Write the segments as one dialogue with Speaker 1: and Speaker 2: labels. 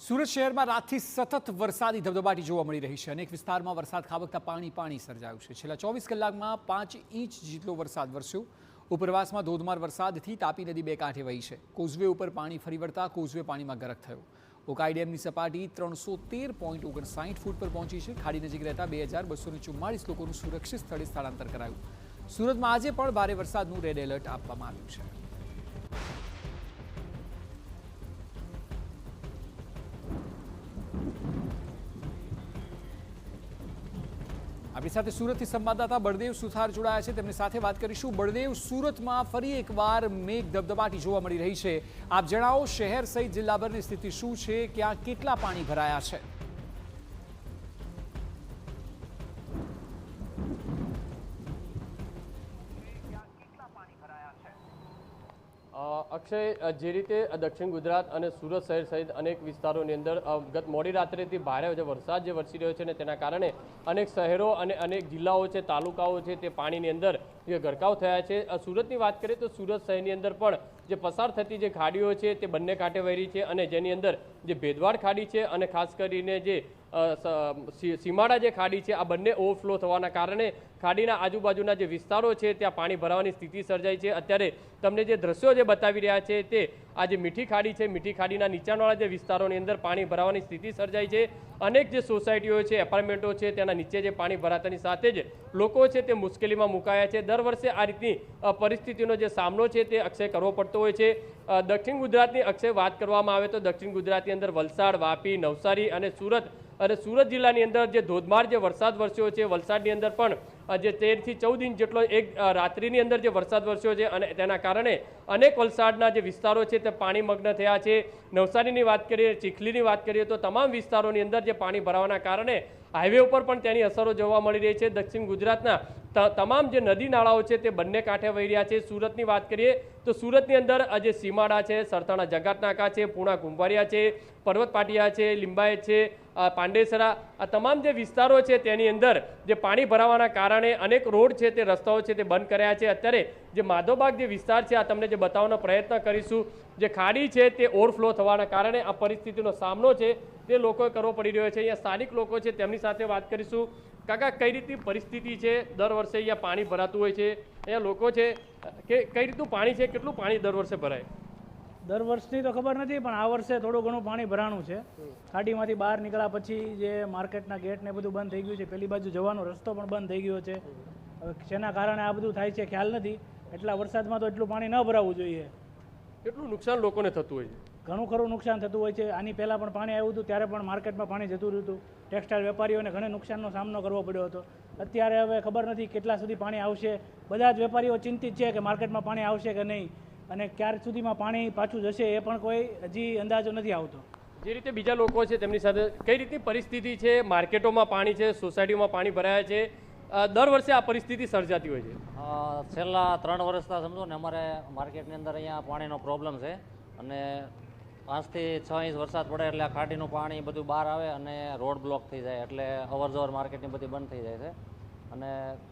Speaker 1: સુરત શહેરમાં રાતથી સતત વરસાદી ધબધબાટી જોવા મળી રહી છે। અનેક વિસ્તારમાં વરસાદ ખાબકતા પાણી સર્જાયું છે। છેલ્લા 24 કલાકમાં 5 ઇંચ જેટલો વરસાદ વરસ્યો। ઉપરવાસમાં ધોધમાર વરસાદથી તાપી નદી બે કાંઠે વહી છે। કોઝવે ઉપર પાણી ફરી વળતા કોઝવે પાણીમાં ગરક થયો। ઉકાઈ ડેમની સપાટી 313.59 ફૂટ પર પહોંચી છે। ખાડી નજીક રહેતા 2244 લોકોનું સુરક્ષિત સ્થળે સ્થળાંતર કરાયું। સુરતમાં આજે પણ ભારે વરસાદનું રેડ એલર્ટ આપવામાં આવ્યું છે। આપણી સાથે સુરતથી સંવાદદાતા બળદેવ સુથાર જોડાયા છે। તેમની સાથે વાત કરીશું। બળદેવ, સુરતમાં ફરી એકવાર મેઘ ધબધબાટી જોવા મળી રહી છે। આપ જણાવો, શહેર સહિત જિલ્લાભરની સ્થિતિ શું છે? ક્યાં કેટલા પાણી ભરાયા છે?
Speaker 2: અક્ષય, જે રીતે દક્ષિણ ગુજરાત અને સુરત શહેર સહિત અનેક વિસ્તારોની અંદર ગત મોડી રાત્રેથી ભારે વરસાદ જે વરસી રહ્યો છે ને તેના કારણે અનેક શહેરો અને અનેક જિલ્લાઓ છે, તાલુકાઓ છે, તે પાણીની અંદર જે ગરકાવ થયા છે। સુરતની વાત કરીએ તો સુરત શહેરની અંદર પણ જે પસાર થતી જે ખાડીઓ છે તે બંને કાંઠે વહેરી છે અને જેની અંદર જે ભેદવાડ ખાડી છે અને ખાસ કરીને જે સીમાડા જે ખાડી છે આ બંને ઓવરફ્લો થવાના કારણે ખાડીના આજુબાજુના જે વિસ્તારો છે ત્યાં પાણી ભરાવાની સ્થિતિ સર્જાઈ છે। અત્યારે તમને જે દ્રશ્યો જે બતાવી રહ્યા છે તે આ જે મીઠી ખાડી છે, મીઠી ખાડીના નીચાણવાળા જે વિસ્તારોની અંદર પાણી ભરાવાની સ્થિતિ સર્જાઈ છે। અનેક જે સોસાયટીઓ છે, એપાર્ટમેન્ટો છે, તેના નીચે જે પાણી ભરાતાની સાથે જ લોકો છે તે મુશ્કેલીમાં મુકાયા છે। દર વર્ષે આ રીતની પરિસ્થિતિનો જે સામનો છે તે અક્ષય કરવો પડતો હોય છે। દક્ષિણ ગુજરાતની અક્ષય વાત કરવામાં આવે તો દક્ષિણ ગુજરાતની અંદર વલસાડ, વાપી, નવસારી અને સુરત જિલ્લાની અંદર જે ધોધમાર જે વરસાદ વરસ્યો છે, વલસાડની અંદર પણ જે 13 થી 14 ઇંચ જેટલો એક રાત્રિની અંદર જે વરસાદ વરસ્યો છે અને તેના કારણે અનેક વલસાડના જે વિસ્તારો છે તે પાણીમગ્ન થયા છે। નવસારીની વાત કરીએ, ચીખલીની વાત કરીએ તો તમામ વિસ્તારોની અંદર જે પાણી ભરાવાના કારણે હાઈવે ઉપર પણ તેની અસરો જોવા મળી રહી છે। દક્ષિણ ગુજરાતના તમામ જે નદી નાળાઓ છે તે બંને કાંઠે વહી રહ્યા છે। સુરતની વાત કરીએ તો સુરતની અંદર જે સીમાડા છે, સરથાણા જગાતનાકા છે, પૂણા કુંભારિયા છે, પર્વત પાટિયા છે, લિંબાયત છે, પાંડેસરા, આ તમામ જે વિસ્તારો છે તેની અંદર જે પાણી ભરાવાના કારણે અનેક રોડ છે તે રસ્તાઓ છે તે બંધ કર્યા છે। અત્યારે જે માધવબાગ જે વિસ્તાર છે આ તમને જે બતાવવાનો પ્રયત્ન કરીશું। જે ખાડી છે તે ઓવરફ્લો થવાના કારણે આ પરિસ્થિતિનો સામનો છે તે લોકોએ કરવો પડી રહ્યો છે। અહીંયા સ્થાનિક લોકો છે તેમની સાથે વાત કરીશું। કાકા, કઈ રીતની પરિસ્થિતિ છે? દર વર્ષે અહીંયા પાણી ભરાતું હોય છે, અહીંયા લોકો છે કે કઈ રીતનું પાણી છે, કેટલું પાણી દર વર્ષે ભરાય?
Speaker 3: દર વર્ષની તો ખબર નથી, પણ આ વર્ષે થોડું ઘણું પાણી ભરાણું છે। ખાડીમાંથી બહાર નીકળ્યા પછી જે માર્કેટના ગેટ ને બધું બંધ થઈ ગયું છે, પેલી બાજુ જવાનો રસ્તો પણ બંધ થઈ ગયો છે। હવે જેના કારણે આ બધું થાય છે ખ્યાલ નથી। એટલા વરસાદમાં તો એટલું પાણી ન ભરાવવું જોઈએ।
Speaker 2: કેટલું નુકસાન લોકોને થતું હોય છે?
Speaker 3: ઘણું ખરું નુકસાન થતું હોય છે। આની પહેલાં પણ પાણી આવ્યું હતું ત્યારે પણ માર્કેટમાં પાણી જતું રહ્યું હતું। ટેક્સટાઇલ વેપારીઓને ઘણા નુકસાનનો સામનો કરવો પડ્યો હતો। અત્યારે હવે ખબર નથી કેટલા સુધી પાણી આવશે। બધા જ વેપારીઓ ચિંતિત છે કે માર્કેટમાં પાણી આવશે કે નહીં અને ક્યાર સુધીમાં પાણી પાછું જશે એ પણ કોઈ હજી અંદાજો નથી આવતો।
Speaker 2: જે રીતે બીજા લોકો છે તેમની સાથે કઈ રીતની પરિસ્થિતિ છે? માર્કેટોમાં પાણી છે, સોસાયટીમાં પાણી ભરાયા છે, દર વર્ષે આ પરિસ્થિતિ સર્જાતી હોય છે?
Speaker 4: છેલ્લા 3 વર્ષથી સમજો ને અમારે માર્કેટની અંદર અહીંયા પાણીનો પ્રોબ્લેમ છે અને 5 થી 6 ઇંચ વરસાદ પડે એટલે ખાડીનું પાણી બધું બહાર આવે અને રોડ બ્લોક થઈ જાય એટલે અવરજવર માર્કેટની બધી બંધ થઈ જાય છે અને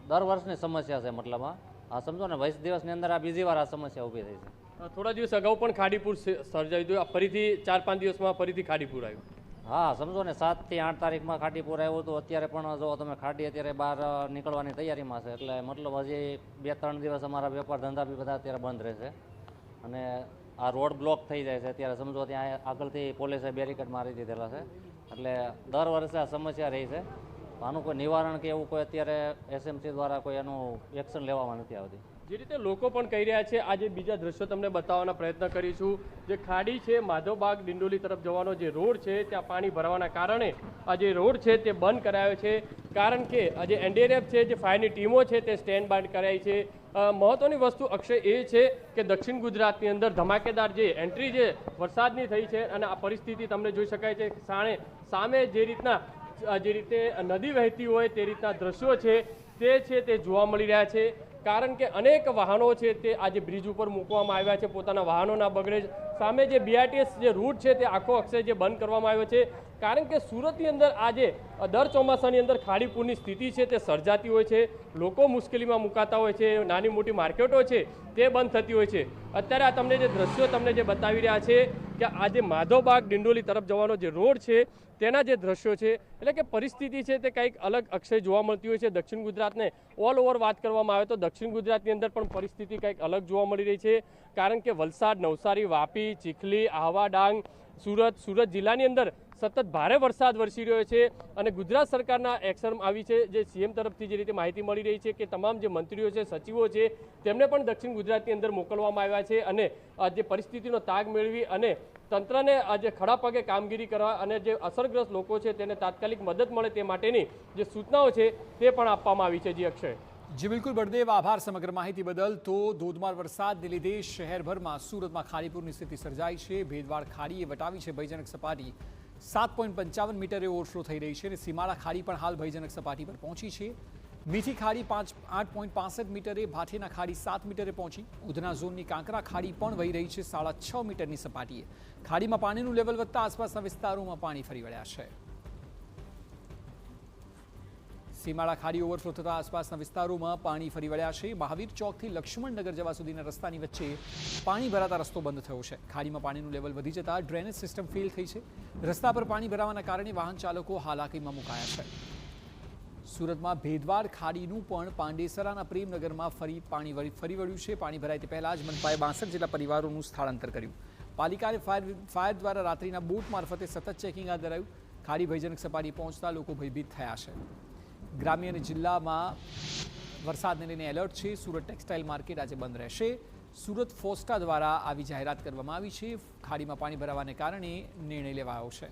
Speaker 4: દર વર્ષની સમસ્યા છે। મતલબમાં આ સમજો ને 20 દિવસની અંદર આ બીજી વાર આ સમસ્યા ઊભી થઈ છે।
Speaker 2: થોડા દિવસ અગાઉ પણ ખાડીપુર સર્જાયું હતું, ફરીથી 4-5 દિવસમાં ફરીથી ખાડીપુર આવ્યું?
Speaker 4: હા, સમજો ને 7 થી 8 તારીખમાં ખાડીપુર આવ્યું હતું। અત્યારે પણ જો તમે ખાડી અત્યારે બહાર નીકળવાની તૈયારીમાં છે એટલે મતલબ હજી 2-3 દિવસ અમારા વેપાર ધંધા બી બધા અત્યારે બંધ રહેશે અને આ રોડ બ્લોક થઈ જાય છે। અત્યારે સમજો ત્યાં આગળથી પોલીસે બેરિકેડ મારી દીધેલા છે એટલે દર વર્ષે આ સમસ્યા રહી છે। આનું કોઈ નિવારણ કે એવું કોઈ અત્યારે એસએમસી દ્વારા કોઈ એનું એક્શન લેવામાં નથી આવતી।
Speaker 2: જે રીતે લોકો પણ કહી રહ્યા છે, આજે બીજા દ્રશ્યો તમને બતાવવાના પ્રયત્ન કરીશું। જે ખાડી છે, માધવબાગ ડિંડોલી તરફ જવાનો જે રોડ છે ત્યાં પાણી ભરવાના કારણે આ જે રોડ છે તે બંધ કરાયો છે કારણ કે આ જે એનડીઆરએફ છે, જે ફાયરની ટીમો છે તે સ્ટેન્ડ બાય કરાઈ છે। મહત્વની વસ્તુ અક્ષય એ છે કે દક્ષિણ ગુજરાતની અંદર ધમાકેદાર જે એન્ટ્રી જે વરસાદની થઈ છે અને આ પરિસ્થિતિ તમને જોઈ શકાય છે। સામે જે રીતે નદી વહેતી હોય તે રીતના દ્રશ્યો છે તે જોવા મળી રહ્યા છે કારણ કે અનેક વાહનો છે તે આજે બ્રિજ ઉપર મૂકવામાં આવ્યા છે પોતાના વાહનો ના બગડે સામે જે BRTS જે રૂટ છે તે આખો અક્ષય જે બંધ કરવામાં આવ્યો છે, કારણ કે સુરતની અંદર આજે દર ચોમાસાની અંદર ખાડી પૂરની સ્થિતિ છે તે સર્જાતી હોય છે, લોકો મુશ્કેલીમાં મુકાતા હોય છે, નાની મોટી માર્કેટો છે તે બંધ થતી હોય છે. અત્યારે આ તમને જે દ્રશ્યો તમને જે બતાવી રહ્યા છે કે આજે માધવબાગ ડિંડોલી તરફ જવાનો જે રોડ છે તેના જે દ્રશ્યો છે, એટલે કે પરિસ્થિતિ છે તે કંઈક અલગ અક્ષય જોવા મળતી હોય છે. દક્ષિણ ગુજરાતને ઓલ ઓવર વાત કરવામાં આવે તો દક્ષિણ ગુજરાતની અંદર પણ પરિસ્થિતિ કંઈક અલગ જોવા મળી રહી છે, કારણ કે વલસાડ, નવસારી, વાપી, ચીખલી, આહવા, ડાંગ, સુરત જિલ્લાની અંદર સતત ભારે વરસાદ વરસી રહ્યો છે અને ગુજરાત સરકારના એક્શન આવી છે, જે CM તરફથી જે રીતે માહિતી મળી રહી છે કે તમામ જે મંત્રીઓ છે, સચિવો છે, તેમને પણ દક્ષિણ ગુજરાતની અંદર મોકલવામાં આવ્યા છે અને જે પરિસ્થિતિનો તાગ મેળવી અને તંત્રને આજે ખડા પગે કામગીરી કરવા અને જે અસરગ્રસ્ત લોકો છે તેને તાત્કાલિક મદદ મળે તે માટેની જે સૂચનાઓ છે તે પણ આપવામાં આવી છે. જી અક્ષય.
Speaker 1: જી બિલકુલ બળદેવ, આભાર સમગ્ર માહિતી બદલ. તો ધોધમાર વરસાદને લીધે શહેરભરમાં સુરતમાં ખાડીપૂરની સ્થિતિ સર્જાઈ છે. ભેદવાડ ખાડીએ વટાવી છે ભયજનક સપાટી 7.55 મીટરે ઓવરફ્લો થઈ રહી છે અને સીમાડા ખાડી પણ હાલ ભયજનક સપાટી પર પહોંચી છે. મીઠી ખાડી 8.65 મીટરે, ભાઠીના ખાડી 7 મીટરે પહોંચી. ઉધના ઝોનની કાંકરા ખાડી પણ વહી રહી છે 6.5 મીટરની સપાટીએ. ખાડીમાં પાણીનું લેવલ વધતા આસપાસના વિસ્તારોમાં પાણી ફરી વળ્યા છે. સીમાડા ખાડી ઓવરફ્લો થતા આસપાસના વિસ્તારોમાં પાણી ફરી વળ્યા છે. મહાવીર ચોકથી લક્ષ્મણનગર જવા સુધીના રસ્તાની વચ્ચે પાણી ભરાતા રસ્તો બંધ થયો છે. ખાડીમાં પાણીનું લેવલ વધી જતા ડ્રેનેજ સિસ્ટમ ફેલ થઈ છે. રસ્તા પર પાણી ભરાવાના કારણે વાહન ચાલકો હાલાકીમાં મુકાયા છે. સુરતમાં ભેદવાડ ખાડીનું પણ પાંડેસરાના પ્રેમનગરમાં ફરી પાણી વળ્યું છે. પાણી ભરાય તે પહેલા જ મનપાએ 62 જેટલા પરિવારોનું સ્થળાંતર કર્યું. પાલિકાએ ફાયર દ્વારા રાત્રિના બોટ મારફતે સતત ચેકિંગ હાથ ધરાયું. ખાડી ભયજનક સપાટી પહોંચતા લોકો ભયભીત થયા છે. ગ્રામ્ય અને જિલ્લામાં વરસાદને લઈને એલર્ટ છે. સુરત ટેક્સટાઇલ માર્કેટ આજે બંધ રહેશે. સુરત ફોસ્ટા દ્વારા આવી જાહેરાત કરવામાં આવી છે. ખાડીમાં પાણી ભરાવાને કારણે નિર્ણય લેવાયો છે.